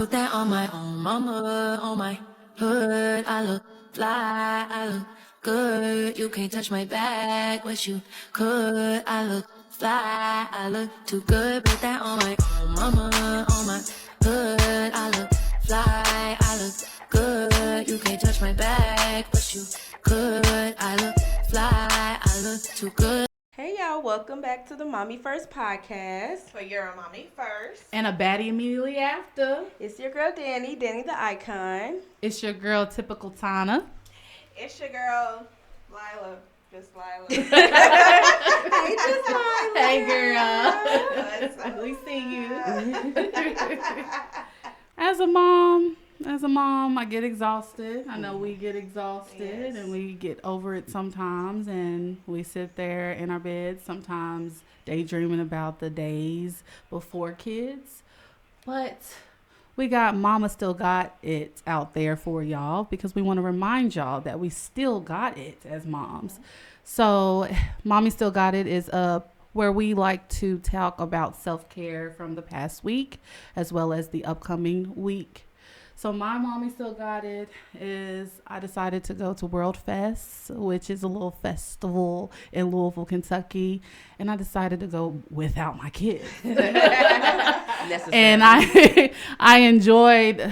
Put that on my own mama, on my hood. I look fly, I look good. You can't touch my bag, wish you could. I look fly, I look too good. Put that on my own mama, on my hood. I look fly, I look good. You can't touch my bag, wish you could. I look fly, I look too good. Hey y'all, welcome back to the Mommy First podcast. For you're a mommy first. And a baddie immediately after. It's your girl Danny the icon. It's your girl, Typical Tana. It's your girl, Lila. Just Lila. Hey, just Lila. Hey, girl. What's up? We see you. As a mom, I get exhausted. I know we get exhausted and we get over it sometimes, and we sit there in our beds sometimes daydreaming about the days before kids. But we got Mama Still Got It out there for y'all because we want to remind y'all that we still got it as moms. So Mommy Still Got It is where we like to talk about self-care from the past week as well as the upcoming week. So my Mommy Still Got It is I decided to go to World Fest, which is a little festival in Louisville, Kentucky, and I decided to go without my kids. And I enjoyed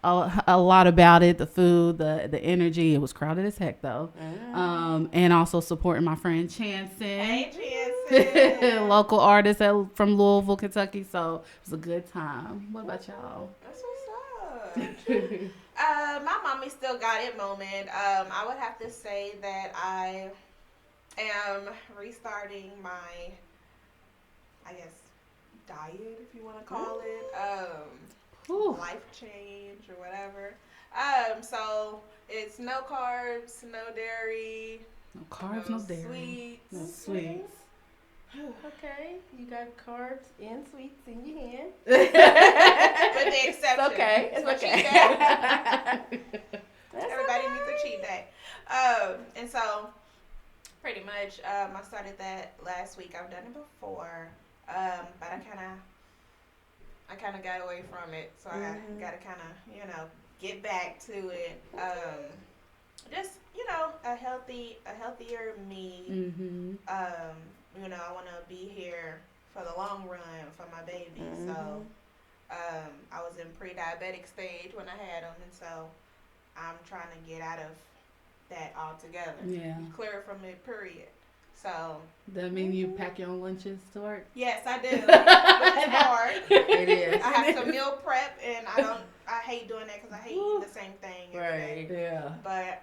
a lot about it, the food, the energy. It was crowded as heck though. And also supporting my friend Chanson. Hey, Jansen. Local artist from Louisville, Kentucky. So it was a good time. What about y'all? That's what's up. My mommy still got it moment. I would have to say that I am restarting my, I guess, diet, if you want to call it. Life change or whatever. So it's no carbs, no dairy, No carbs, no dairy, sweets. no sweets. Okay, you got carbs and sweets in your hand. With the exception. It's okay. It's a okay. cheat day. Everybody needs a cheat day. And so, pretty much, I started that last week. I've done it before, but I kind of got away from it. So I got to kind of, get back to it. Just, a healthier me. Mm-hmm. I want to be here for the long run for my baby. So, I was in pre-diabetic stage when I had him, and so I'm trying to get out of that altogether. Yeah. Clear from it, period. So. That mean you pack your own lunches to work? Yes, I do. Which is hard. It is. I have to meal prep, and I hate doing that because I hate eating the same thing every day. Yeah. But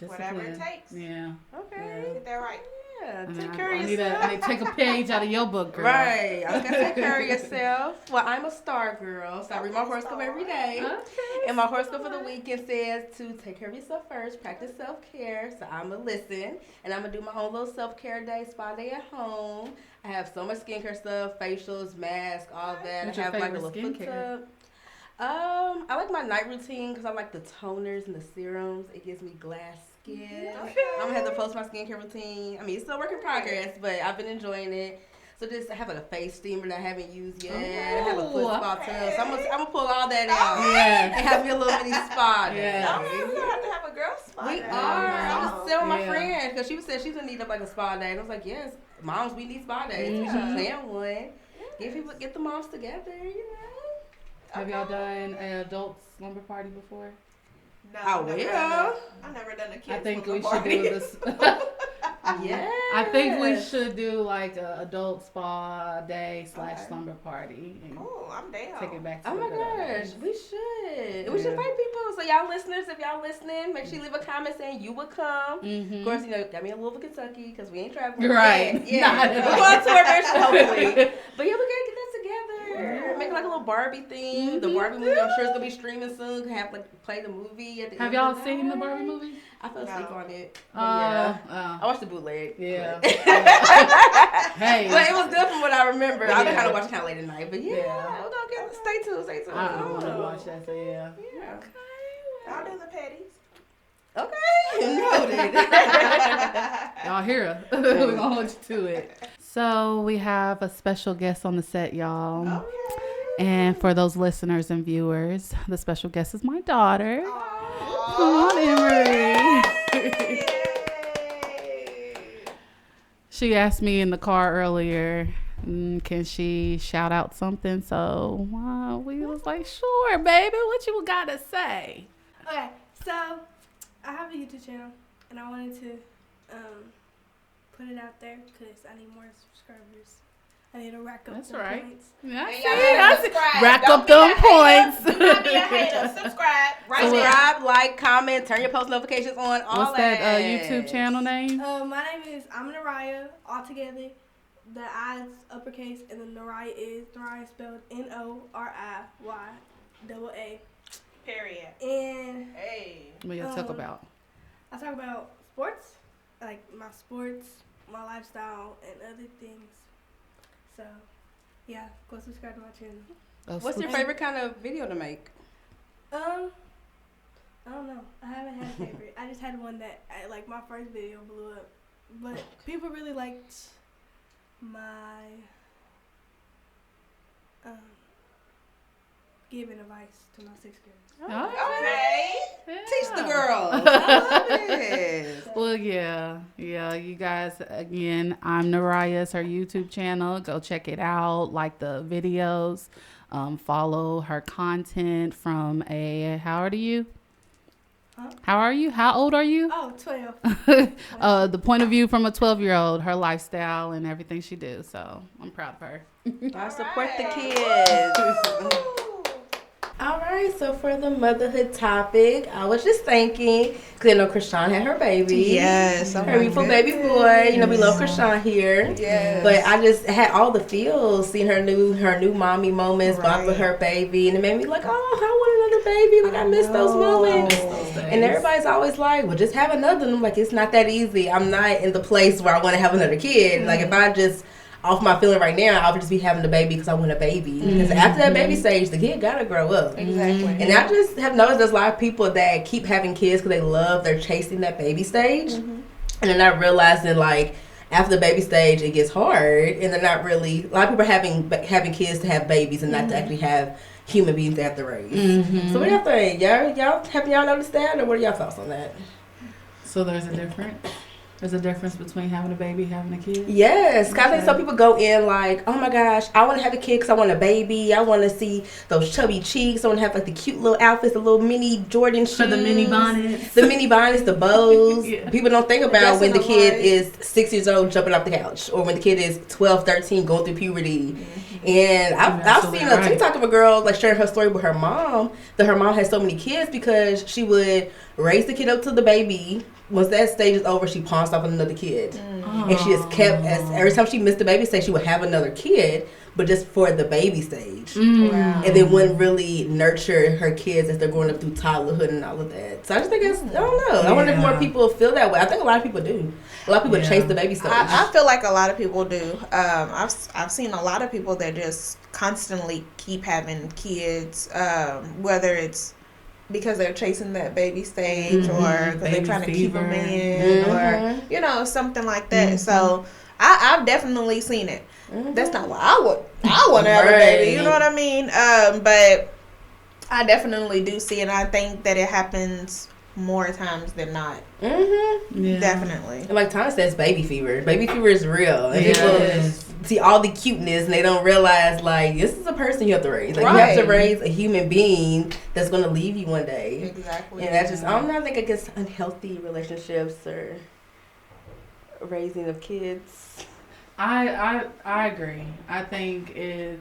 whatever it takes. Yeah. Okay. Get that right. Yeah, I take care of need yourself. to take a page out of your book, girl. Right. I was going to take care of yourself. Well, I'm a star girl, so I read my horoscope every day. Okay. And my horoscope for the weekend says to take care of yourself first, practice self-care. So I'm going to listen, and I'm going to do my own little self-care day, spa day at home. I have so much skincare stuff, facials, masks, all that. What's I your have like a favorite little foot skincare? tub. I like my night routine because I like the toners and the serums. It gives me glass skin. Okay. I'm going to have to post my skincare routine. I mean, it's still a work in progress, but I've been enjoying it. So I have like a face steamer that I haven't used yet. I have a foot spa tub. So I'm gonna pull all that out. Yeah. And have me a little mini spa day. Yeah. We're going to have to have a girl spot. We day. are. I was telling my Yeah. friend because she said she's gonna need like a spa day, and I was like, yes, moms, we need spa days. We should plan one. Get the moms together. Have y'all done an adult slumber party before? No, I I've never will. done that. I've never done a kid's I think we slumber should do party. this. Yeah. I think we should do like a adult spa day / Okay. slumber party and Oh, I'm down. take it back to Oh the my good old gosh, days. we should. We should Yeah. invite people. So y'all listeners, if y'all listening, make sure you leave a comment saying you would come. Mhm. Of course, got me in Louisville, Kentucky, because we ain't traveling. Right. Yeah. Not We're at going all. to tour eventually, hopefully. But yeah, we gotta get that together. Yeah. Make like a little Barbie theme. The Barbie movie, I'm sure it's gonna be streaming soon. Have play the movie at the Have end y'all of the seen the night. Barbie movie? I fell asleep No. on it. But yeah. I Oh, watched the bootleg. yeah. But Hey. it was good from what I remember. I've been Yeah. kind of watching kind of late at night. But yeah, Yeah. we're gonna get stay tuned. I don't want to watch that, so yeah. Yeah. I'll do the petties. Okay. Noted. Y'all hear her. We're going to hold you to it. So we have a special guest on the set, y'all. Okay. And for those listeners and viewers, the special guest is my daughter. Come on, Emery. She asked me in the car earlier, can she shout out something? So we was like, sure, baby. What you gotta say? Okay, so I have a YouTube channel, and I wanted to put it out there because I need more subscribers. I need to rack up That's the right. points. Yeah, And subscribe. rack Don't up be a them hater. points. Do not be a hater. Subscribe right now. Subscribe, like, comment, turn your post notifications on. All What's that YouTube channel name? My name is Naraya, all together. The I is uppercase, and the Naraya is spelled Noriya. Period. And Hey. What y'all talk about? I talk about sports, like my sports, my lifestyle, and other things. So, yeah, go subscribe to my channel. What's your favorite kind of video to make? I don't know. I haven't had a favorite. I just had one that, like, my first video blew up. But people really liked my giving advice to my sixth grade. Okay. Teach the girls. I love it. Well, yeah, you guys, again, I'm Naraya. It's her YouTube channel. Go check it out. Like the videos. Follow her content from how old are you? Huh? How are you? How old are you? Oh, 12. The point of view from a 12-year-old, her lifestyle and everything she do. So I'm proud of her. I support the kids. All right, so for the motherhood topic, I was just thinking, because I know Krishan had her baby. Yes. Her beautiful baby boy. You know, we love Krishan here. Yes. But I just had all the feels, seeing her new mommy moments, bond with Right. her baby, and it made me like, oh, I want another baby. Like, I miss those moments. And everybody's always like, well, just have another. And I'm like, it's not that easy. I'm not in the place where I want to have another kid. Like, if I just off my feeling right now, I'll just be having a baby because I want a baby. Because after that baby stage, the kid gotta grow up. Exactly. And I just have noticed there's a lot of people that keep having kids because they love, they're chasing that baby stage. And they're not realizing, like, after the baby stage, it gets hard. And they're not really, a lot of people are having kids to have babies and not to actually have human beings they have to raise. So what do y'all think? Have y'all noticed that? Or what are y'all thoughts on that? So there's a difference? There's a difference between having a baby, having a kid? Yes, because I think some people go in like, oh my gosh, I want to have a kid because I want a baby. I want to see those chubby cheeks. I want to have like the cute little outfits, the little mini Jordan shoes. For the mini bonnets. The mini bonnets, the bows. Yeah. People don't think about when the kid is 6 years old jumping off the couch, or when the kid is 12, 13 going through puberty. And I've seen a TikTok of a girl like sharing her story with her mom, that her mom had so many kids because she would raise the kid up to the baby. Once that stage is over, she pawns off another kid. And she just kept, every time she missed the baby stage, she would have another kid, but just for the baby stage. Wow. And then wouldn't really nurture her kids as they're growing up through toddlerhood and all of that. So I just think I don't know. I wonder if more people feel that way. I think a lot of people do. A lot of people chase the baby stage. I feel like a lot of people do. I've seen a lot of people that just constantly keep having kids, whether it's because they're chasing that baby stage or because they're trying to keep them in or something like that. So I've definitely seen it. That's not why I want to have a baby, you know what I mean? But I definitely do see it, and I think that it happens more times than not. Definitely. And like Tana says, baby fever. Baby fever is real. And people see all the cuteness and they don't realize, like, this is a person you have to raise. Like, you have to raise a human being that's going to leave you one day. Exactly. And that's just, I don't know, I think it gets unhealthy relationships or raising of kids. I agree. I think it's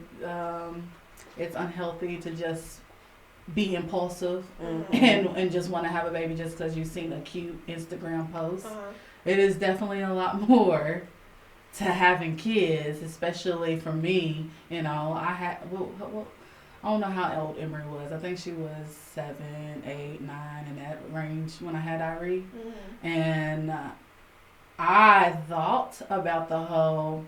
unhealthy to just be impulsive and just want to have a baby just because you've seen a cute Instagram post. It is definitely a lot more to having kids, especially for me. You know, I don't know how old Emery was. I think she was 7, 8, 9 in that range when I had Irie. And I thought about the whole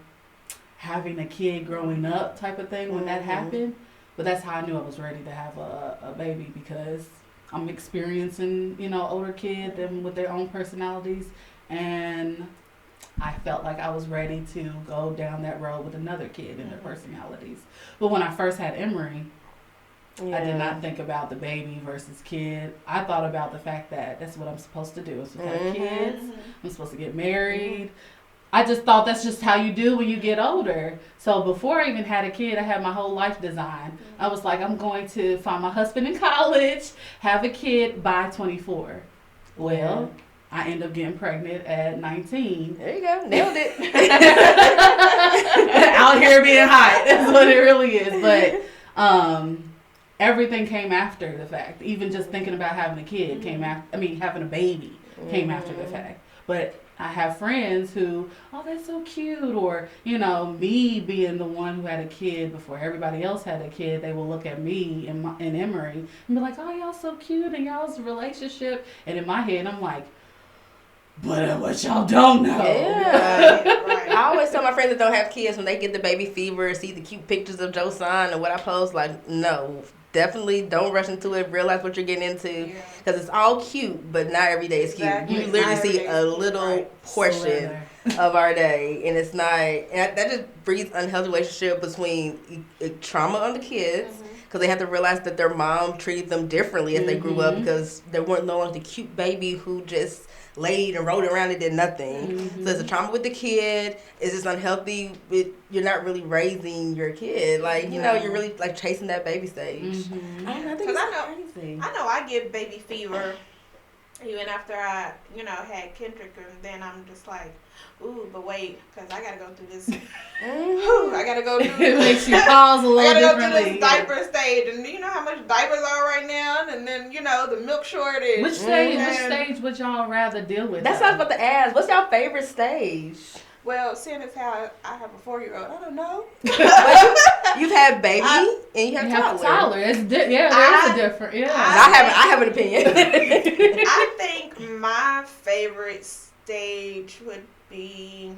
having a kid growing up type of thing when that happened. But that's how I knew I was ready to have a baby, because I'm experiencing, older kids and with their own personalities. And I felt like I was ready to go down that road with another kid and their personalities. But when I first had Emery, I did not think about the baby versus kid. I thought about the fact that that's what I'm supposed to do. I'm supposed to have kids. I'm supposed to get married. I just thought that's just how you do when you get older. So before I even had a kid, I had my whole life designed. I was like, I'm going to find my husband in college, have a kid by 24. Well, I end up getting pregnant at 19. There you go. Nailed it. Out here being hot. That's what it really is. But everything came after the fact. Even just thinking about having a kid came after, having a baby came after the fact. But I have friends who, oh, that's so cute. Or, me being the one who had a kid before everybody else had a kid, they will look at me and Emery and be like, oh, y'all so cute and y'all's relationship. And in my head, I'm like, but what y'all don't know. Yeah. Right. I always tell my friends that don't have kids when they get the baby fever, see the cute pictures of Joe Son or what I post, like, no. Definitely don't rush into it. Realize what you're getting into, because it's all cute, but not every day is cute. Exactly. You literally see a little portion of our day, and it's not. And that just breeds unhealthy relationship between trauma on the kids, because they have to realize that their mom treated them differently as they grew up, because they weren't no longer the cute baby who just laid and rolled around and did nothing. So it's a trauma with the kid. It's just unhealthy. You're not really raising your kid. Like, you're really like chasing that baby stage. I think it's crazy. I know I get baby fever even after I, had Kendrick, and then I'm just like, ooh, but wait, because I got to go through this. I got to go through It makes you pause a little differently. I got to go through this diaper stage, and you know how much diapers are right now, and then, the milk shortage. Which stage would y'all rather deal with? That's what I was about to ask. What's y'all favorite stage? Well, seeing as how I have a 4-year-old, I don't know. You've had baby and you have toddler. It's there is a different. Yeah, I have an opinion. I think my favorite stage would be,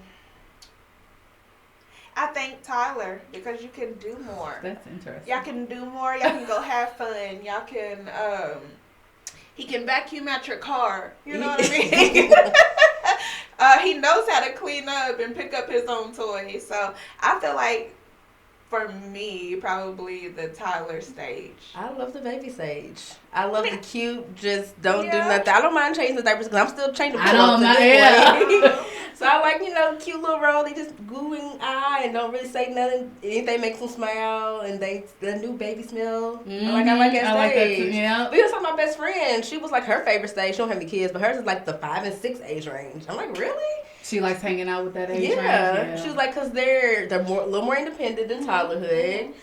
I think Tyler, because you can do more. That's interesting. Y'all can do more. Y'all can go have fun. Y'all can. He can vacuum out your car. You know what I mean? He knows how to clean up and pick up his own toys. So I feel like, for me, probably the Tyler stage. I love the baby stage. I love the cute, just don't do nothing. I don't mind changing the diapers because I'm still changing pull-ups at this point. So I like, cute little role. They just goo and eye and don't really say nothing. Anything makes them smile, and the new baby smell. I like that stage. Like that too, yeah. We was talking about my best friend. She was like her favorite stage. She don't have any kids, but hers is like the 5 and 6 age range. I'm like, really? She likes hanging out with that age range. Yeah. She was like, because they're a little more independent than toddlerhood.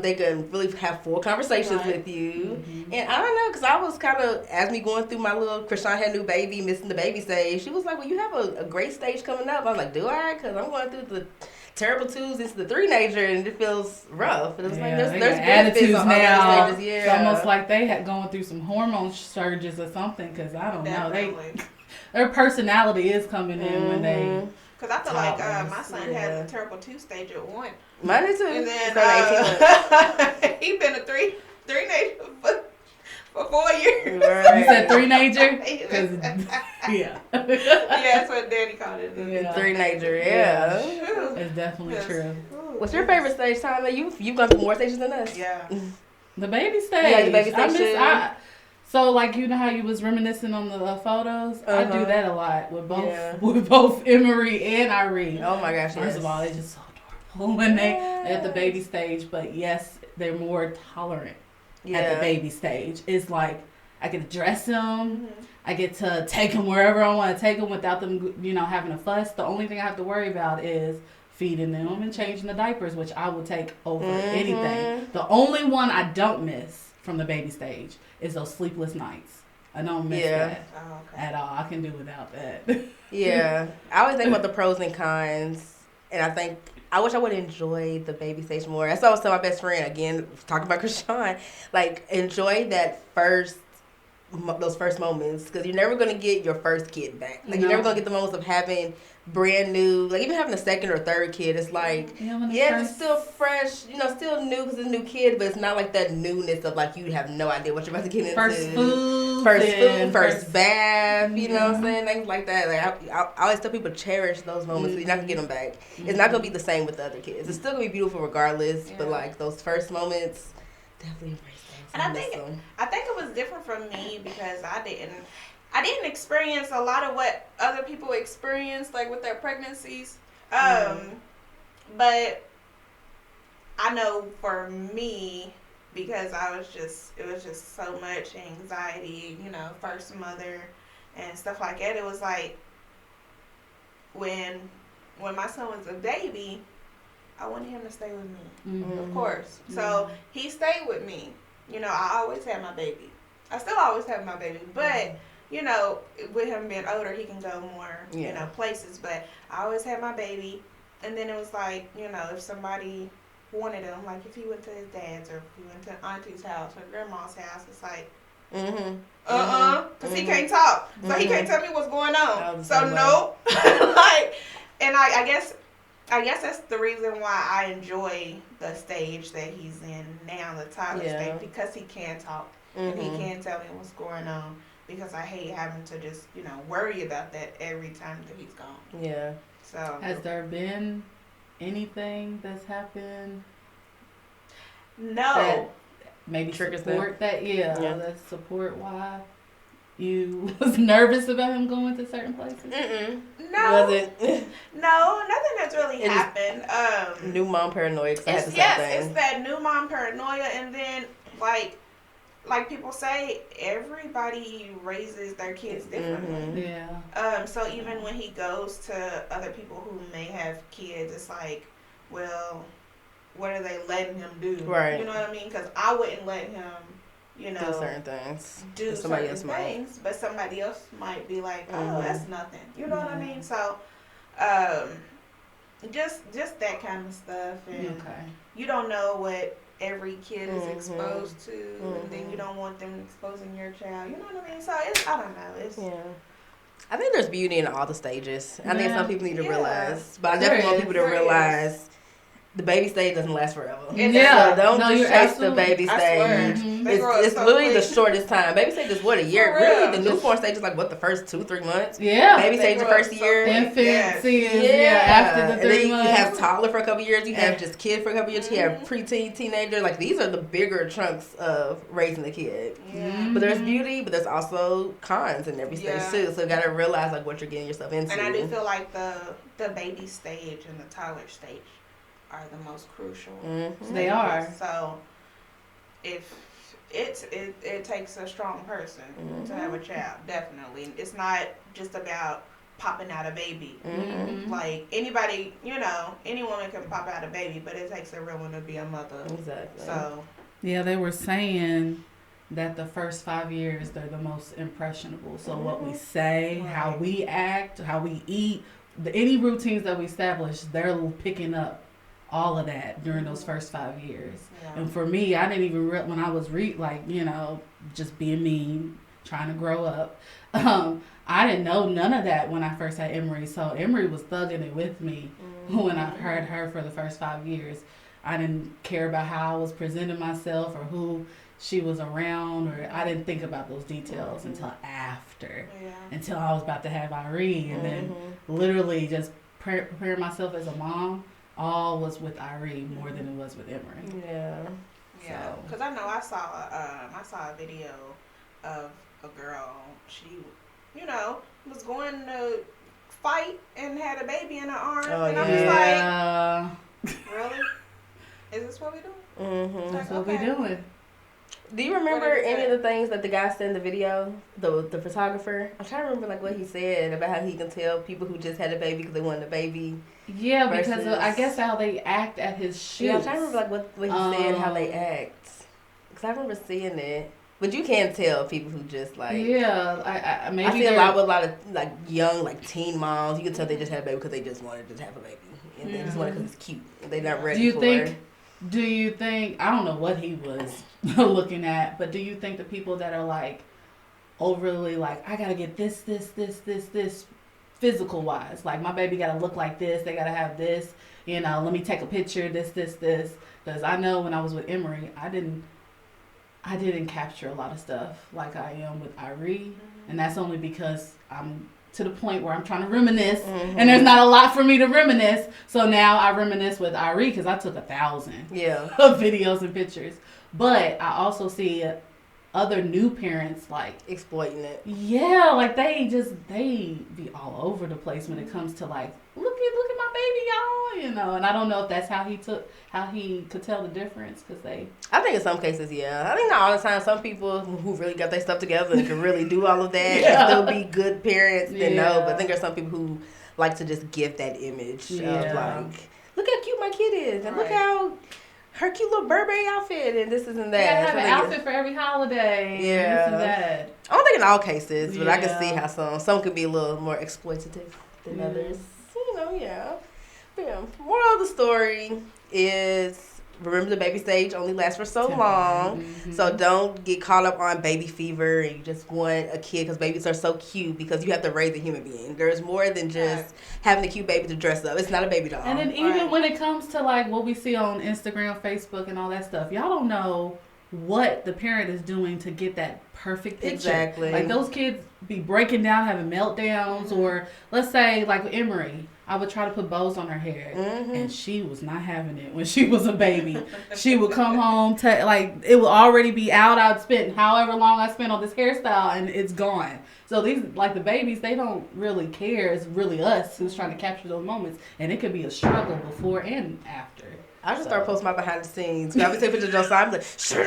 They can really have full conversations with you. And I don't know, because I was kind of, as me going through my little, Krishan had a new baby, missing the baby stage. She was like, well, you have a great stage coming up. I was like, do I? Because I'm going through the terrible twos into the 3-nager, and it feels rough. And it was like, there's attitudes on now. Stages. Yeah. It's almost like they had going through some hormone surges or something, because I don't know. Their personality is coming in when they. Because I feel like my son had the terrible 2 stage at 1. Mine too. And then he been a 3-nager for 4 years. Right. You said 3-nager? Yeah. Yeah, that's what Danny called it. 3-nager, yeah. It's definitely true. What's your favorite stage, Tyler? You've gone through more stages than us. Yeah. The baby stage. Yeah, the baby stage. So, like, you know how you was reminiscing on the photos? I do that a lot with both Emery and Irene. Oh my gosh! First of all, they're just so adorable when they at the baby stage. But yes, they're more tolerant at the baby stage. It's like I get to dress them. I get to take them wherever I want to take them without them, having a fuss. The only thing I have to worry about is feeding them and changing the diapers, which I will take over anything. The only one I don't miss from the baby stage is those sleepless nights. I don't miss that at all. I can do without that. Yeah. I always think about the pros and cons, and I wish I would enjoy the baby stage more. That's what I was telling my best friend, again, talking about Krishan, like, enjoy that first those first moments, because you're never gonna get your first kid back. Like you're No. never gonna get the moments of having brand new, like even having a second or third kid. It's like when it's still fresh, still new because it's a new kid, but it's not like that newness of like you have no idea what you're about to get into. First food, first bath. You know what I'm saying? Things like that. Like I always tell people cherish those moments. So you're not gonna get them back. It's not gonna be the same with the other kids. It's still gonna be beautiful regardless. But like those first moments, definitely embrace those. And I think it was different from me because I didn't experience a lot of what other people experienced, like with their pregnancies. But I know for me, because it was just so much anxiety, first mother and stuff like that. It was like when my son was a baby, I wanted him to stay with me, of course. So he stayed with me. I always had my baby. I still always have my baby, but with him being older, he can go more, places. But I always had my baby, and then it was like, if somebody wanted him, like if he went to his dad's or if he went to auntie's house or grandma's house, it's like, because he can't talk, so he can't tell me what's going on. So no, like, and I guess that's the reason why I enjoy the stage that he's in now, the toddler stage, because he can talk and he can tell me what's going on. Because I hate having to just, worry about that every time that he's gone. Yeah. So has there been anything that's happened? No. That maybe support that? That support why you was nervous about him going to certain places? No. Was it? No, nothing that's really happened. New mom paranoia. It's that new mom paranoia, and then like people say, everybody raises their kids differently. So even when he goes to other people who may have kids, it's like, well, what are they letting him do? Right. You know what I mean? Because I wouldn't let him, do certain things. Do certain things, but somebody else might be like, oh, that's nothing. You know what I mean? So, just that kind of stuff, and you don't know what every kid is exposed to, and then you don't want them exposing your child. You know what I mean? So I don't know. I think there's beauty in all the stages. I think some people need to realize, but I definitely want people to realize the baby stage doesn't last forever. So don't just chase the baby stage. It's literally the shortest time. Baby stage is what, a year? Really? The newborn stage is like what, the first 2-3 months? Yeah. Baby stage the first year. Infancy is after the 3 months. And then you have toddler for a couple years. You have just kid for a couple years. You have preteen, teenager. Like these are the bigger chunks of raising the kid. But there's beauty, but there's also cons in every stage too. So you gotta realize like what you're getting yourself into. And I do feel like the baby stage and the toddler stage are the most crucial. They are. So if it takes a strong person to have a child, definitely. It's not just about popping out a baby. Like anybody, any woman can pop out a baby, but it takes a real one to be a mother. Exactly. So they were saying that the first 5 years they're the most impressionable. So what we say, how we act, how we eat, any routines that we establish, they're picking up all of that during those first 5 years. And for me, I didn't even when I was just being me, trying to grow up, I didn't know none of that when I first had Emery. So Emery was thugging it with me when I heard her for the first 5 years. I didn't care about how I was presenting myself or who she was around, or I didn't think about those details until after, until I was about to have Irene, and then literally just preparing myself as a mom. All was with Irene more than it was with Emery. Because I know I saw a video of a girl. She, was going to fight and had a baby in her arms, and I was like, really? Is this what we do? That's what we doing. Do you remember any of the things that the guy said in the video, the photographer? I'm trying to remember what he said about how he can tell people who just had a baby because they wanted a baby. Yeah, because I guess how they act at his shoots. Yeah, I'm trying to remember what he said, how they act. Because I remember seeing it. But you can tell people who just like... Yeah, I maybe... I see a lot of like young, like teen moms. You can tell they just had a baby because they just wanted to have a baby. And they just want it because it's cute. They're not ready for it. Do you think, I don't know what he was looking at, but do you think the people that are like overly like, I gotta get this physical wise. Like my baby gotta look like this. They gotta have this. You know, let me take a picture. This. Because I know when I was with Emery, I didn't capture a lot of stuff like I am with Irie, and that's only because I'm to the point where I'm trying to reminisce, and there's not a lot for me to reminisce. So now I reminisce with Irie because I took 1,000 of videos and pictures. But I also see other new parents like exploiting it. Yeah, like they be all over the place when it comes to like look at my baby, y'all, you know. And I don't know if that's how he could tell the difference because I think in some cases, yeah. I think not all the time. Some people who really got their stuff together and can really do all of that and still be good parents, then no. But I think there's some people who like to just give that image of like, look how cute my kid is, and look how her cute little Burberry outfit, and this isn't that. Yeah, have an outfit for every holiday. Yeah, this and that. I don't think in all cases, but I can see how some could be a little more exploitative than others. You know, But yeah, moral of the story is remember the baby stage only lasts for so long. So don't get caught up on baby fever and you just want a kid because babies are so cute because you have to raise a human being. There's more than just having a cute baby to dress up. It's not a baby doll. And then even when it comes to like what we see on Instagram, Facebook, and all that stuff, y'all don't know what the parent is doing to get that perfect picture. Exactly. Like those kids be breaking down, having meltdowns, or let's say like with Emery, I would try to put bows on her hair, and she was not having it when she was a baby. She would come home, like it would already be out. I'd spent however long I spent on this hairstyle, and it's gone. So these, like the babies, they don't really care. It's really us who's trying to capture those moments, and it could be a struggle before and after. I just start posting my behind the scenes. I would take pictures of Josiah. I'm like, straight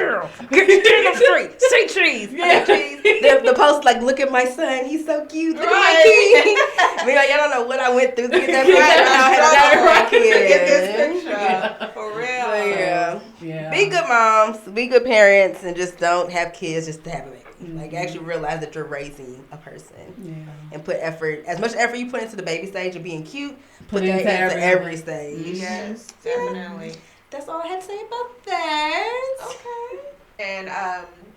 trees. Yeah. The post like, look at my son. He's so cute. Look at my kid. I mean, like, y'all don't know what I went through to get that picture. Get this picture. For real. Yeah. Be good moms. Be good parents. And just don't have kids just to have a baby. Like, actually realize that you're raising a person. And put effort. As much effort you put into the baby stage of being cute, put that into every stage. Yes, definitely. That's all I had to say about that. Okay. And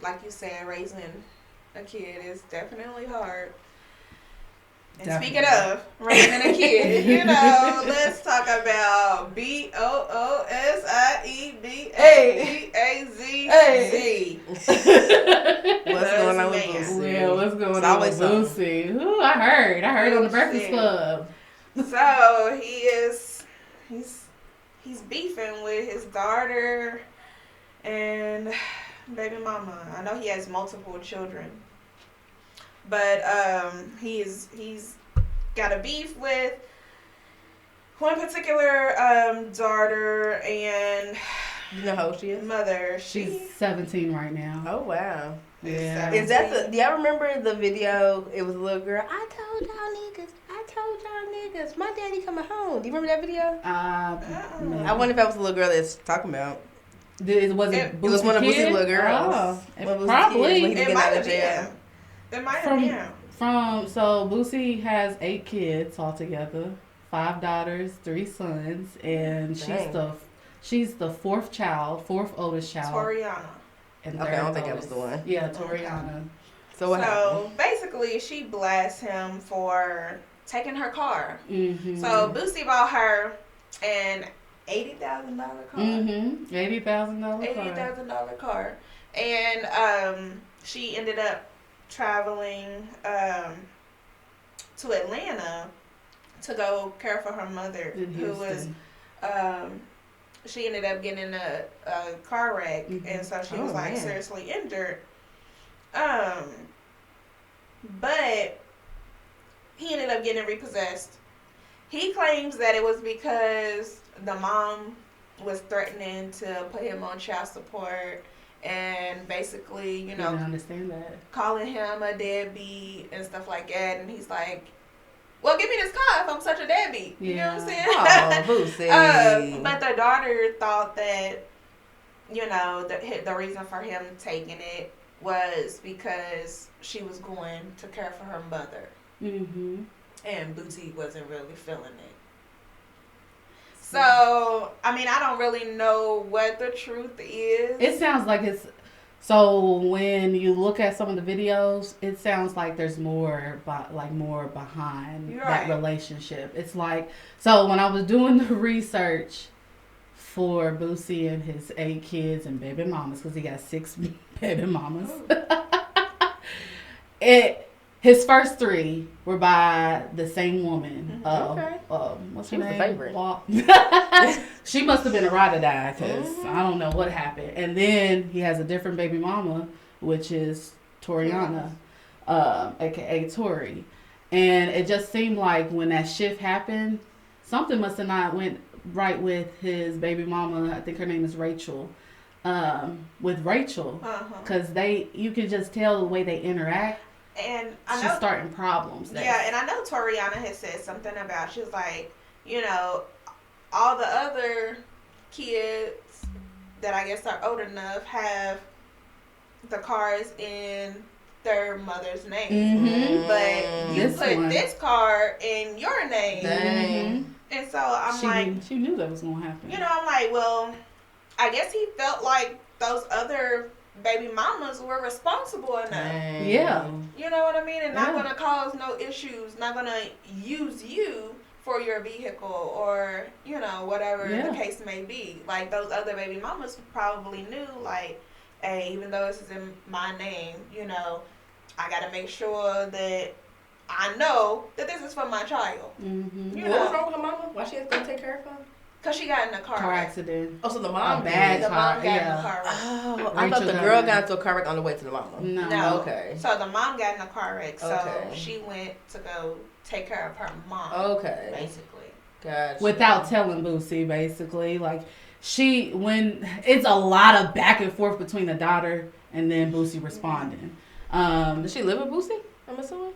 like you said, raising a kid is definitely hard. And speaking of raising a kid, you know, let's talk about BOOSIEBABEAZZ. What's going on with Boosie? Yeah, what's going on with Boosie? Ooh, I heard on the Breakfast Club. So he's beefing with his daughter and baby mama. I know he has multiple children, but he's got a beef with one particular daughter and you know how old she is? Mother. She's 17 right now. Oh wow. Yeah. Is that do y'all remember the video? It was a little girl. I told y'all niggas. My daddy coming home. Do you remember that video? I wonder if that was the little girl that's talking about. It was one of Boosie's little girls. Probably. It might have been. So Boosie has 8 kids altogether, 5 daughters, 3 sons, and she's the fourth oldest child. Toriana. And okay, I don't think that was the one. Yeah, Toriana. So what happened? Basically, she blasts him for taking her car. So Boosie bought her an $80,000 car. $80,000 car. And she ended up traveling to Atlanta to go care for her mother, who was she ended up getting in a car wreck, and so she was seriously injured. But he ended up getting repossessed. He claims that it was because the mom was threatening to put him on child support and basically, you know, didn't understand that, calling him a deadbeat and stuff like that. And he's like, well, give me this car if I'm such a deadbeat. You know what I'm saying? Oh, Boosie. But the daughter thought that, you know, the reason for him taking it was because she was going to care for her mother. And Boosie wasn't really feeling it. So, I mean, I don't really know what the truth is. It sounds like it's So when you look at some of the videos, it sounds like there's more, more behind You're that right. relationship. It's like, so when I was doing the research for Boosie and his 8 kids and baby mamas, because he got 6 baby mamas, his first 3 were by the same woman. Okay. What's She her was the name? favorite. She must have been a ride or die because I don't know what happened. And then he has a different baby mama, which is Toriana, aka Tori. And it just seemed like when that shift happened, something must have not went right with his baby mama. I think her name is Rachel. With Rachel, because you can just tell the way they interact. And I She's know, starting problems there. yeah, and I know Toriana had said something about, she was like, you know, all the other kids that I guess are old enough have the cars in their mother's name. Mm-hmm. But you This put one. this car in your name. Dang. And so I'm She knew that was going to happen. you know, I'm like, well, I guess he felt like those other baby mamas were responsible enough. Dang. Yeah. You know what I mean? And not Yeah. going to cause no issues, not going to use you for your vehicle or, you know, whatever Yeah. the case may be. Like, those other baby mamas probably knew, like, hey, even though this is in my name, you know, I got to make sure that I know that this is for my child. Mm-hmm. You What was know, wrong with her mama? Why she has to take care of her? because she got in a car Car wreck. accident. Oh, so the mom A bad did. The mom got in yeah. a car wreck. Oh, I thought Rachel the got girl in. got into a car wreck on the way to the mama. No. No. Okay. So the mom got in a car wreck, so Okay. she went to go take care of her mom, Okay. basically. Gotcha. Without telling Boosie, basically. Like, when it's a lot of back and forth between the daughter and then Boosie responding. Does she live with Boosie? I'm assuming.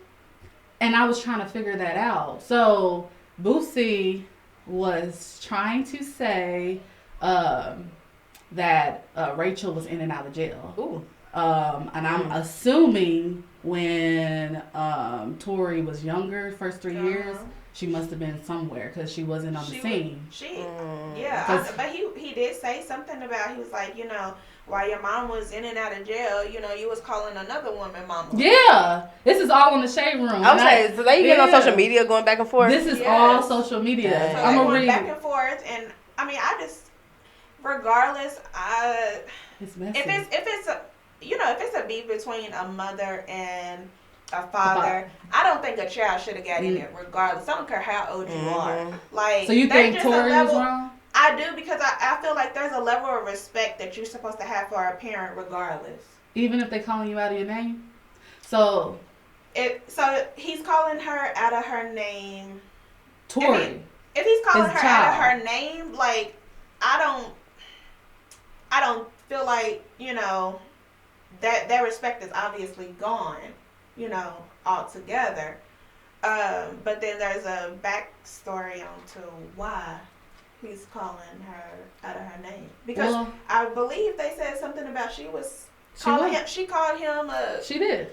And I was trying to figure that out. So Boosie was trying to say that Rachel was in and out of jail. Ooh. And I'm assuming when Tori was younger, first 3 years, she must have been somewhere because she wasn't on the She scene. Yeah, Cause- but he did say something about, he was like, you know, while your mom was in and out of jail, you know, you was calling another woman mama. Yeah, this is all in the shade room. Okay, so they get on yeah. social media going back and forth. This is Yes. all social media. Dang. So I'm they gonna went read. back and forth, and I mean, I just, regardless, It's messy. if it's a, you know, if it's a beef between a mother and a father, I don't think a child should have got in it regardless. I don't care how old you are. Like, So you there's think just a Tori was level- wrong? I do, because I feel like there's a level of respect that you're supposed to have for a parent regardless. Even if they calling you out of your name? So, So he's calling her out of her name. Tori. If he's calling His her out of child. her name, like, I don't feel like, you know, that respect is obviously gone, you know, altogether. But then there's a backstory onto why he's calling her out of her name, because Well, I believe they said something about she was. called him She did.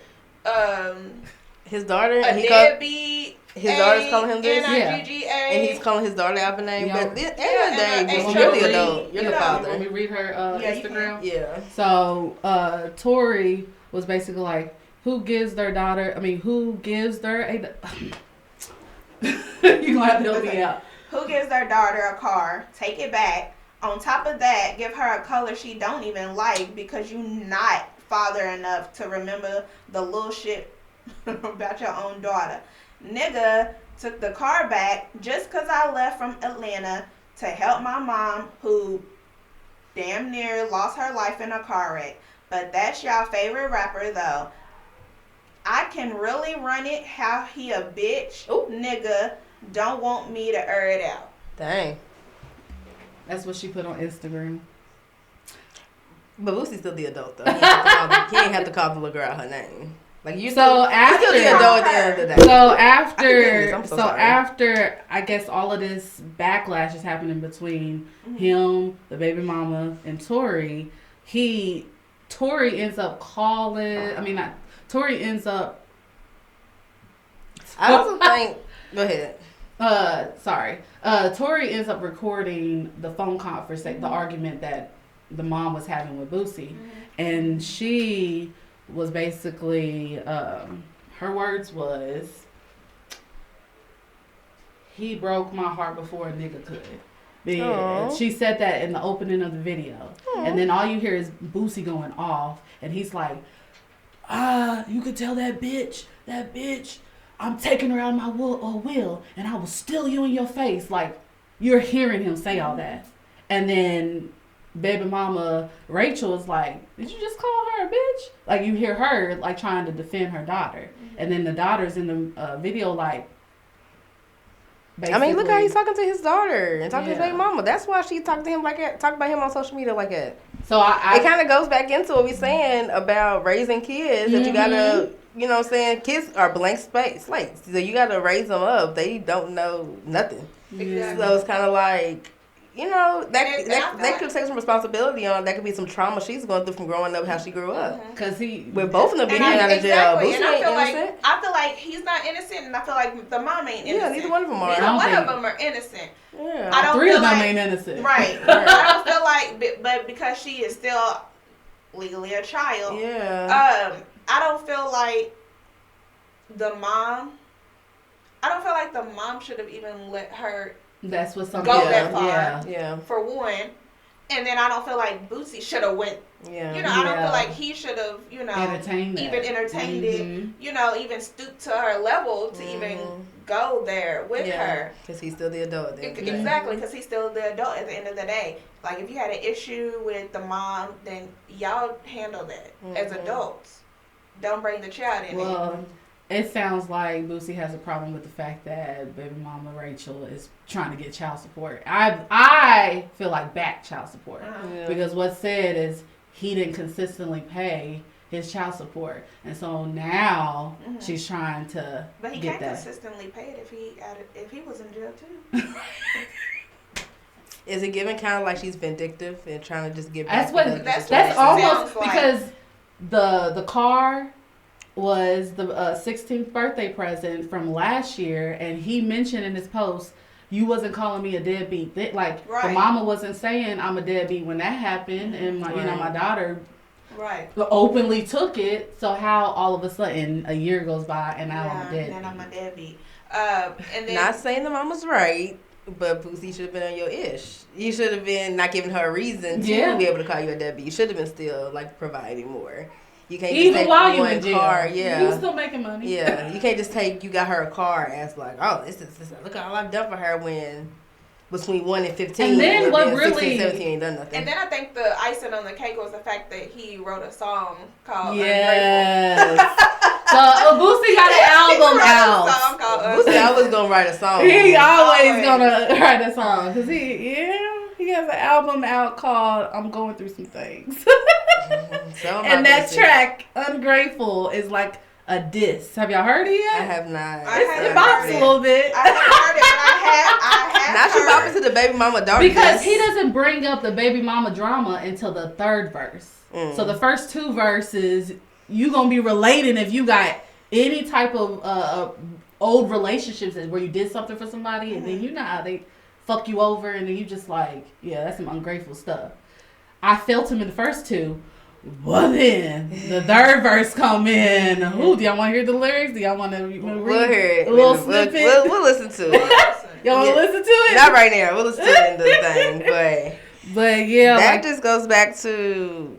His daughter, a and he deadbeat. his daughter's calling him this? N-I-G-G-A. and he's calling his daughter out of name. Yeah. But at the end of the Yeah, day, and you're the HOV, adult. You're you the know. father. When we read her Yeah, you Instagram. Yeah. So, Tori was basically like, who gives their daughter, who gives their a. You're gonna have to help me out. Who gives their daughter a car, take it back, on top of that, give her a color she don't even like because you not father enough to remember the little shit about your own daughter. Nigga took the car back just because I left from Atlanta to help my mom, who damn near lost her life in a car wreck. But that's y'all favorite rapper, though. I can really run it how he a bitch. Ooh. Nigga don't want me to air it out. Dang. That's what she put on Instagram. But Boosie's still the adult though. He ain't have to call the little girl out her name. Like you So still, you're after- still the adult at the end of the day. So I can hear this. after, I'm so so sorry. after, I guess all of this backlash is happening between him, the baby mama, and Tori. Tori ends up calling. Tori ends up. I also think. Go ahead. Tori ends up recording the phone conversation, the argument that the mom was having with Boosie, and she was basically her words was, he broke my heart before a nigga could. Yeah, she said that in the opening of the video. And then all you hear is Boosie going off, and he's like, you could tell that bitch, I'm taking her out of my will, and I will steal you in your face. Like, you're hearing him say all that. And then baby mama Rachel is like, did you just call her a bitch? Like, you hear her like trying to defend her daughter. And then the daughter's in the video like, I mean, look how he's talking to his daughter and talking to his baby mama. That's why she talked to him like that, talk about him on social media like that. So it kind of goes back into what we're saying about raising kids, that you gotta, you know what I'm saying, kids are blank space. Like, so you gotta raise them up. They don't know nothing. Exactly. So it's kind of like, you know, that could take some responsibility on. That could be some trauma she's going through from growing up, how she grew up. Because with both of them being out of jail. Boosie and ain't innocent. I feel like he's not innocent, and I feel like the mom ain't innocent. Yeah, neither one of them are. Neither one of them are innocent. Yeah. I don't 3 feel of them like, ain't innocent. Right. I don't feel like, but because she is still legally a child. Yeah. I don't feel like the mom should have even let her That's what some go that far. Yeah. For one, and then I don't feel like Boosie should have went. Yeah. You know, I don't feel like he should have, you know, entertained it. You know, even stooped to her level to even go there with her. Because he's still the adult. Exactly, because he's still the adult at the end of the day. Like, if you had an issue with the mom, then y'all handle that as adults. Don't bring the child in. Well, it sounds like Boosie has a problem with the fact that baby mama Rachel is trying to get child support. I feel like back child support. Because what's said is he didn't consistently pay his child support, and so now she's trying to but he get can't that. consistently pay it if he was in jail too. Is it given kind of like she's vindictive and trying to just get That's back? That's almost like. Because the car was the 16th birthday present from last year, and he mentioned in his post, you wasn't calling me a deadbeat. The mama wasn't saying I'm a deadbeat when that happened, and my you know, my daughter openly took it. So how all of a sudden a year goes by and now I'm a deadbeat? And I'm a deadbeat. And then, not saying the mama's right, but Boosie should have been on your ish. You should have been not giving her a reason to be able to call you a deadbeat. You should have been still like providing more. You can't even just take while you one in jail. car. Yeah, you still making money. Yeah, you can't just take. You got her a car as like, oh, this is look at all I've done for her. When between 1 and 15, and then what 16, really 17 ain't done nothing. And then I think the icing on the cake was the fact that he wrote a song called Ungrateful. So Boosie got an album out. Boosie always gonna write a song. He always gonna write a song because he has an album out called "I'm Going Through Some Things," and that track "Ungrateful" is like a diss. Have y'all heard it yet? I have not. It bops a little bit. I haven't heard it, but I have. Not you bopping to the baby mama daughter. Because he doesn't bring up the baby mama drama until the 3rd verse. So the first 2 verses, you gonna be relating if you got any type of old relationships where you did something for somebody and then you know how they fuck you over and then you just like, yeah, that's some ungrateful stuff. I felt him in the first 2. Well then, the 3rd verse come in. Ooh, do y'all want to hear the lyrics? Do y'all want to read we'll hear it. a little snippet? We'll listen to it. Y'all want to listen to it? Not right now. We'll listen to it in the thing. But yeah. That just goes back to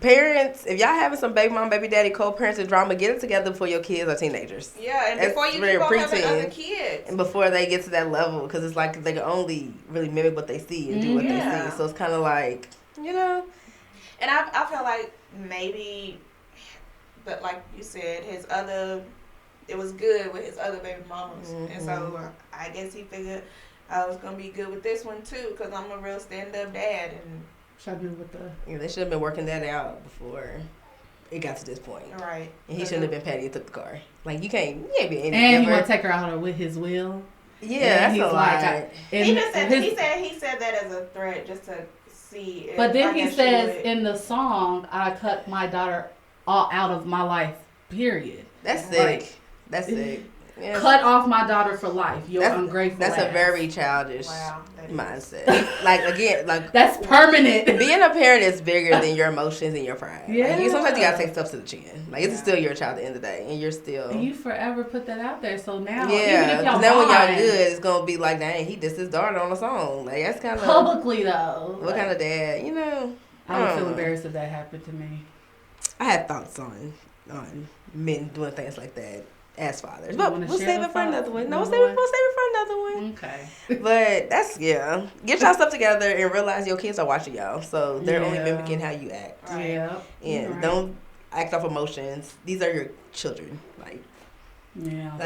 parents. If y'all having some baby mom, baby daddy, co-parenting drama, get it together before your kids are teenagers. Yeah, and That's before you very keep on having preteen. other kids. And before they get to that level, because it's like they can only really mimic what they see and do what they see. So it's kind of like, you know. And I feel like maybe, but like you said, it was good with his other baby mamas. And so I guess he figured I was going to be good with this one too, because I'm a real stand-up dad. And they should have been working that out before it got to this point. Right. And he shouldn't have been petty and took the car. Like, you can't be any and he want to take her out with his will. Yeah, that's a lot. He said that as a threat just to see if but then he says in the song, I cut my daughter all out of my life, period. That's sick. That's sick. Yes. cut off my daughter for life. You're ungrateful. That's a ass. very childish mindset. Like again, like that's permanent. Being a parent is bigger than your emotions and your pride. Yeah. Like, sometimes you gotta take stuff to the chin. Like it's still your child at the end of the day, and you're still. And you forever put that out there. So now, Yeah, even if y'all then when y'all bond, good, it's gonna be like, dang, he dissed his daughter on a song. Like that's kind of publicly though. What kind of dad? You know, I would feel embarrassed if that happened to me. I had thoughts on men doing things like that as fathers, You but wanna we'll share save the it for thought? another one. No, You we'll know save it for another one. Okay. But that's get y'all stuff together and realize your kids are watching y'all, so they're only mimicking how you act. Right. Yeah. And don't act off emotions. These are your children. Like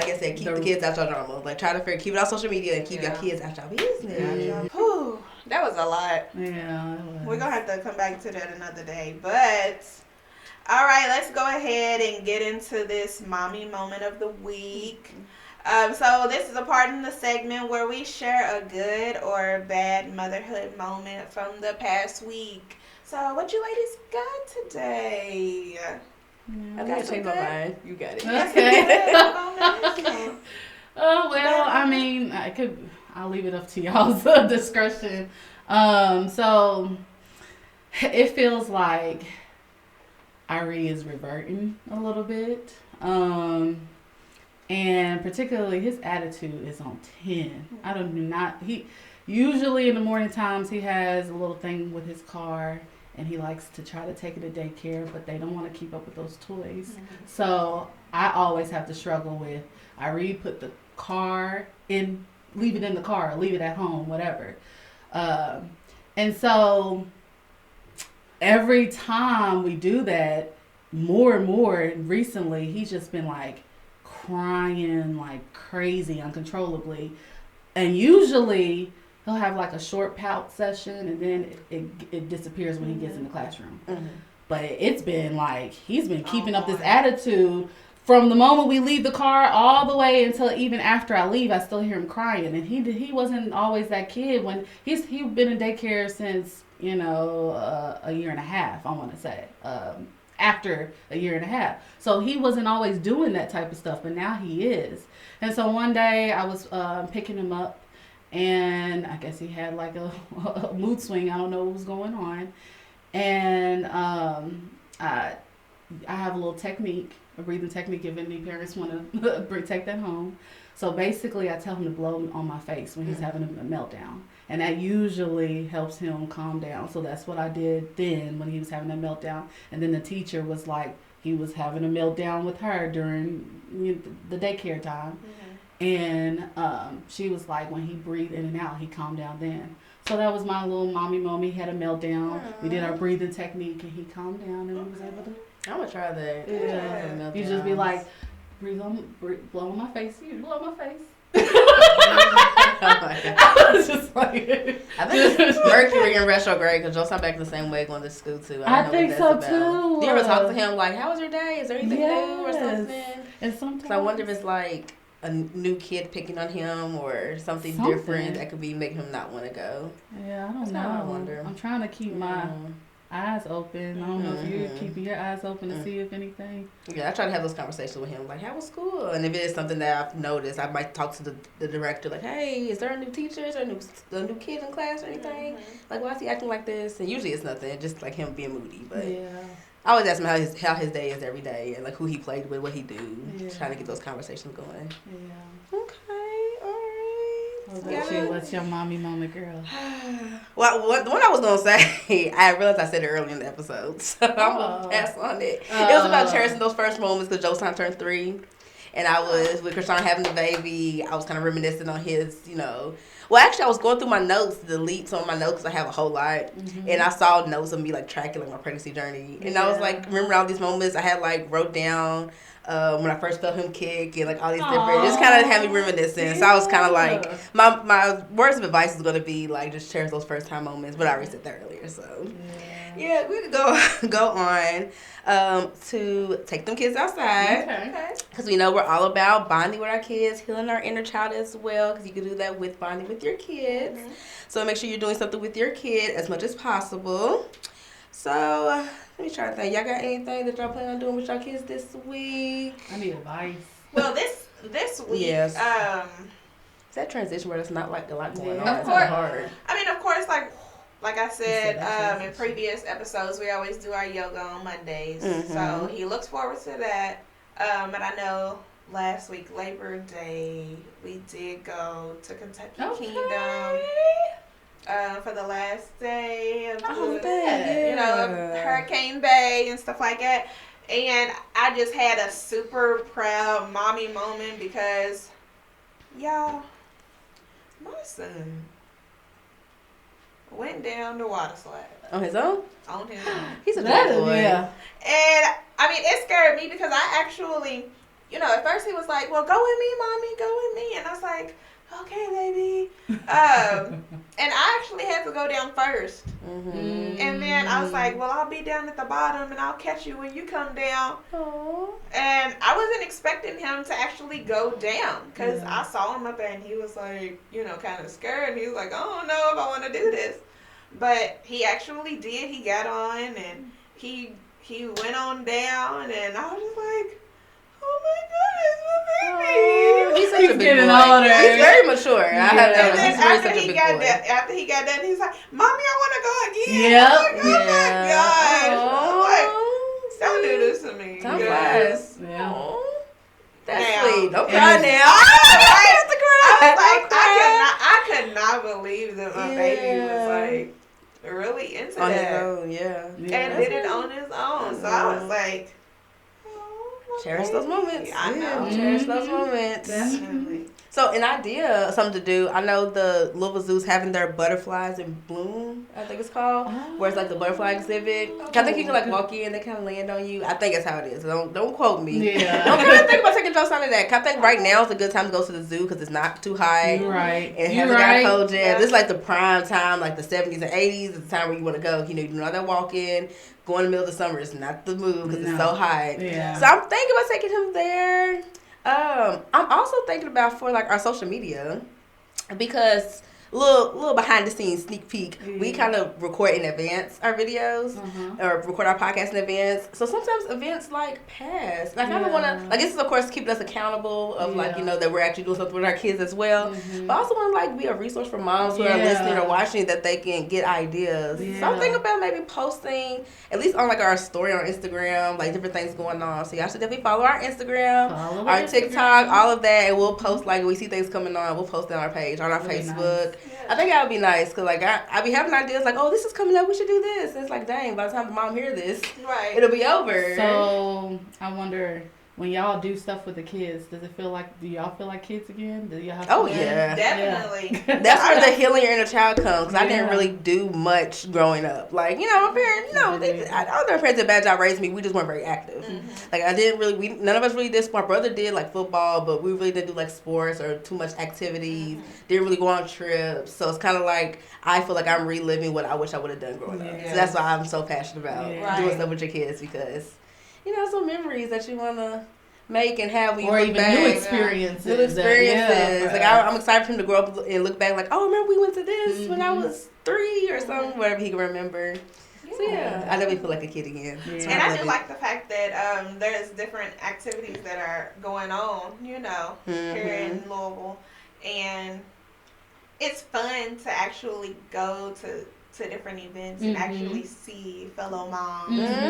I said, keep the kids out your drama. Like try to keep it off social media and keep your kids out your business. Whew, that was a lot. Yeah. We're gonna have to come back to that another day. But all right, let's go ahead and get into this mommy moment of the week. So this is a part in the segment where we share a good or bad motherhood moment from the past week. So what you ladies got today? I gotta change my mind. You got it. Okay. Oh well, I mean, I'll leave it up to y'all's discretion. So it feels like Irie is reverting a little bit. And particularly his attitude is on 10. He usually in the morning times he has a little thing with his car and he likes to try to take it to daycare, but they don't want to keep up with those toys. Mm-hmm. So I always have to struggle with, Irie, put the car in, leave it in the car, leave it at home, whatever. And so every time we do that, more and more recently, he's just been like crying like crazy, uncontrollably. And usually he'll have like a short pout session and then it disappears when he gets in the classroom. Mm-hmm. But it's been like, he's been keeping up this attitude from the moment we leave the car all the way until even after I leave, I still hear him crying. And he wasn't always that kid when he's been in daycare since, a year and a half, I want to say, after a year and a half. So he wasn't always doing that type of stuff, but now he is. And so one day I was picking him up and I guess he had like a mood swing. I don't know what was going on. And I have a little technique, a breathing technique if any parents want to take that home. So basically I tell him to blow on my face when he's having a meltdown. And that usually helps him calm down. So that's what I did then when he was having a meltdown. And then the teacher was like, he was having a meltdown with her during the daycare time. Mm-hmm. And she was like, when he breathed in and out, he calmed down then. So that was my little mommy moment. He had a meltdown. We did our breathing technique and he calmed down and we was able to. I'm gonna try that. Yeah. You just be like, blow on my face. You blow on my face. I was just like, I think it's Mercury in retrograde because Joe's not back the same way going to school too. I think so too. Do you ever talk to him like, "How was your day? Is there anything new or something?" And sometimes I wonder if it's like a new kid picking on him or something different that could be making him not want to go. Yeah, I don't know. I wonder. I'm trying to keep my eyes open. I don't know if you're keeping your eyes open to see if anything. Yeah, I try to have those conversations with him, like, how was school? And if it is something that I've noticed, I might talk to the director, like, hey, is there a new teacher? Is there a new kid in class or anything? Like, why is he acting like this? And usually it's nothing, just like him being moody. But I always ask him how his day is every day and like who he played with, what he do, trying to get those conversations going. Yeah. Okay, all right. What's your mommy moment, girl? Well, what I was gonna say, I realized I said it early in the episode, so I'm gonna pass on it. It was about cherishing those first moments because Josan turned 3, and I was with Krishan having the baby. I was kind of reminiscing on his, Well, actually, I was going through my notes to delete some of my notes because I have a whole lot, and I saw notes of me like tracking like my pregnancy journey, and I was like, remember all these moments I had like wrote down. When I first felt him kick and like all these different, just kind of had me reminiscing. Yeah. So I was kind of like, my words of advice is going to be like just cherish those first time moments. But I already said that earlier, so yeah, we could go on to take them kids outside. Okay. Because we know we're all about bonding with our kids, healing our inner child as well. Because you can do that with bonding with your kids. So make sure you're doing something with your kid as much as possible. So. Let me try to think. Y'all got anything that y'all plan on doing with y'all kids this week? I need advice. Well, this week, Yes. It's that transition where there's not like a lot going on. Yeah. It's Of course. hard. I mean, of course, like I said that in previous episodes, we always do our yoga on Mondays. Mhm. So he looks forward to that. And I know last week, Labor Day, we did go to Kentucky Kingdom for the last day of Hurricane Bay and stuff like that. And I just had a super proud mommy moment because, y'all, my son went down the water slide On his own? on his own. He's a good boy. Yeah. And I mean, it scared me because I actually, at first he was like, "Well, go with me, mommy, go with me," and I was like, "Okay, baby." And I actually had to go down first, Mm-hmm. and then I was like, "Well, I'll be down at the bottom, and I'll catch you when you come down." Aww. And I wasn't expecting him to actually go down because I saw him up there, and he was like, kind of scared, and he was like, "I don't know if I want to do this," but he actually did. He got on, and he went on down, and I was just like, "Oh my goodness, my baby!" He's such a big getting boy. older. He's very mature. I have Yeah. to And know. then He's really after such a he big got boy. done, he's like, "Mommy, I want to go again." Yep. I'm like, "Oh my gosh!" I'm like, Aww. don't do this to me. Time because- flies. Yeah. Aww. That's Now- sweet. Don't And cry it's- now. I have to cry. I was like, Don't cry. I could not believe that my baby was Yeah. like really into On his that own, yeah. and did it on his own. So I was like, "Oh, my Cherish those baby." moments. I know. Yeah, cherish those moments. Definitely. So, an idea, something to do. I know the Louisville Zoo's having their butterflies in bloom, I think it's called, where it's like the butterfly exhibit. I think you can like walk in, they kind of land on you. I think that's how it is. Don't quote me. Yeah. I'm trying to think about taking jokes out of that. 'Cause I think right now is a good time to go to the zoo because it's not too high. You're right. And it You're hasn't got right. cold yet. Yeah. This is like the prime time, like the 70s and 80s. It's the time where you want to go. You do not that walk in. Go in the middle of the summer. It's not the move because it's No. so hot. Yeah. So I'm thinking about taking him there. I'm also thinking about for like our social media because little behind the scenes sneak peek. We kind of record in advance our videos or record our podcast in advance. So sometimes events like pass. Like I don't want to like this is of course keeping us accountable of like that we're actually doing something with our kids as well. But I also want to like be a resource for moms who are listening or watching that they can get ideas. So I'm thinking about maybe posting at least on like our story on Instagram, like different things going on. So y'all should definitely follow our Instagram, our TikTok, all of that, and we'll post like when we see things coming on. We'll post it on our page, on our Facebook. I think that would be nice because like I be having ideas like, oh, this is coming up, we should do this. And it's like, dang, by the time the mom hear this, it'll be over. So I wonder when y'all do stuff with the kids, do y'all feel like kids again? Do y'all have Oh, fun? yeah. Definitely. That's where the healing your inner child comes. Because I didn't Yeah. really do much growing up. Like, my parents, other parents did a bad job raising me. We just weren't very active. Like, I didn't really, none of us really did. My brother did, like, football, but we really didn't do, like, sports or too much activities. Didn't really go on trips. So it's kind of like, I feel like I'm reliving what I wish I would have done growing up. So that's why I'm so passionate about doing stuff with your kids because, some memories that you want to make and have when you or look even back. new experiences. New experiences. Right. Like I'm excited for him to grow up and look back like, oh, remember we went to this when I was 3 or something, whatever he can remember. So yeah, I definitely feel like a kid again. Yeah. So And I love do it. like the fact that there's different activities that are going on, here in Louisville. And it's fun to actually go to different events and actually see fellow moms, that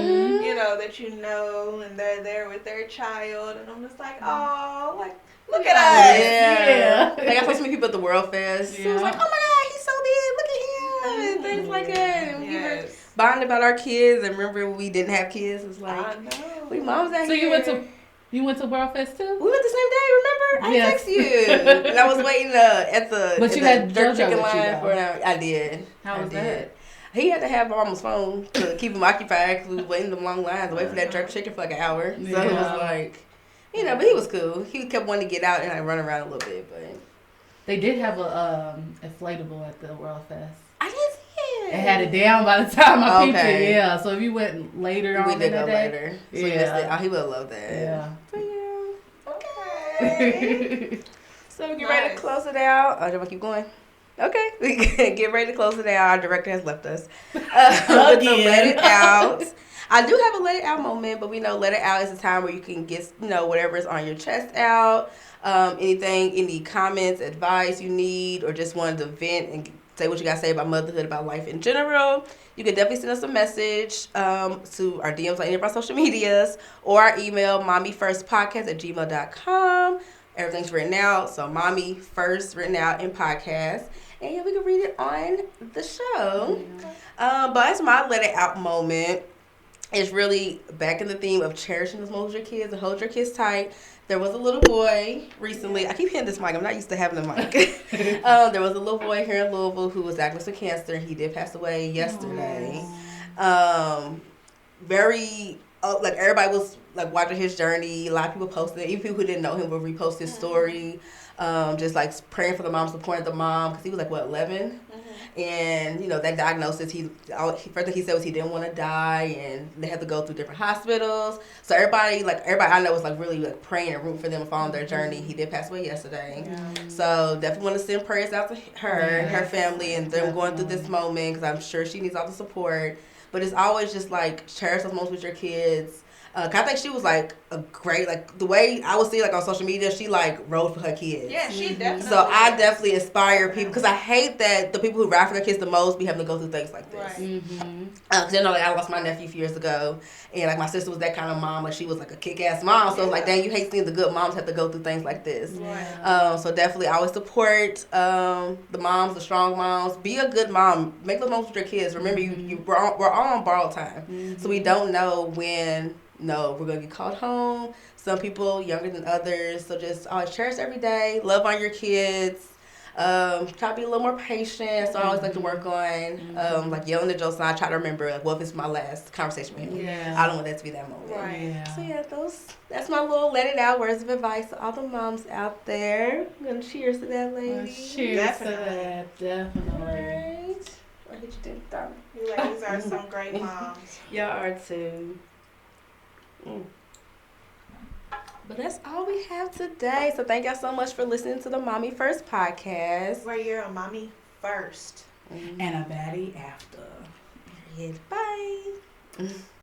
and they're there with their child. And I'm just like, oh, like, look at us. Yeah. Like I saw so many people at the World Fest. So it was like, oh my God, he's so big. Look at him. And things like that. And we were bonding about our kids and remember when we didn't have kids. It's like, I know. we moms out So here. you went to World Fest too? We went the same day, remember? I Yes. texted you. And I was waiting at the But you at had the jerk JoJo chicken with you, line though. for I did. How I was did. that? He had to have mama's phone to keep him occupied because we was waiting them long lines to wait for that jerk chicken for like an hour. So it was Yeah. like, but he was cool. He kept wanting to get out and like run around a little bit, but They did have a inflatable at the World Fest. I didn't see it. It had it down by the time I peeped Okay. it. Yeah. So if you went later on We in did the go day, later. So Yeah. he missed it. Oh, he would have loved that. Yeah. So yeah. Okay. So we get ready to Nice. close it out. Oh, do I want to keep going? Okay. We can get ready to close it out. Our director has left us. But to let it out. I do have a let it out moment, but we know let it out is a time where you can get, whatever's on your chest out. Any comments, advice you need, or just wanted to vent and say what you got to say about motherhood, about life in general, you can definitely send us a message to our DMs on any of our social medias or our email, mommyfirstpodcast@gmail.com. Everything's written out, so mommy first written out in podcast. And yeah, we can read it on the show. But as my let it out moment, it's really back in the theme of cherishing those moments with your kids and hold your kids tight. There was a little boy recently. I keep hitting this mic. I'm not used to having the mic. There was a little boy here in Louisville who was diagnosed with cancer. He did pass away yesterday. Very like everybody was like watching his journey. A lot of people posted it. Even people who didn't know him would repost his story. Just like praying for the mom, supporting the mom because he was like 11. And that diagnosis, first thing he said was he didn't want to die, and they had to go through different hospitals. So everybody I know was like really like praying and rooting for them and following their journey. He did pass away yesterday, so definitely want to send prayers out to her and her family and them going through this moment because I'm sure she needs all the support. But it's always just like cherish those moments with your kids. I think she was like a great, like the way I would see like on social media, she like rode for her kids. Yeah, she definitely. So I definitely inspire people because I hate that the people who ride for their kids the most be having to go through things like this. Right. Because like I lost my nephew a few years ago, and like my sister was that kind of mom, like she was like a kick-ass mom. So it's like, dang, you hate seeing the good moms have to go through things like this. Right. So definitely always support the moms, the strong moms. Be a good mom. Make those moments with your kids. Remember, we're all on borrowed time, so we don't know when. No, we're going to get called home. Some people younger than others. So just always cherish every day. Love on your kids. Try to be a little more patient. So I always like to work on, like yelling at Josiah. I try to remember, like, what if it's my last conversation with him? Yeah. I don't want that to be that moment. Right. So that's my little let it out words of advice to all the moms out there. I'm going to cheers to that, lady. Cheers to that, definitely. Right. Or hit you down. You ladies are some great moms. Y'all are too. But that's all we have today. So thank y'all so much for listening to the Mommy First podcast. Where you're a mommy first. And a baddie after. Bye.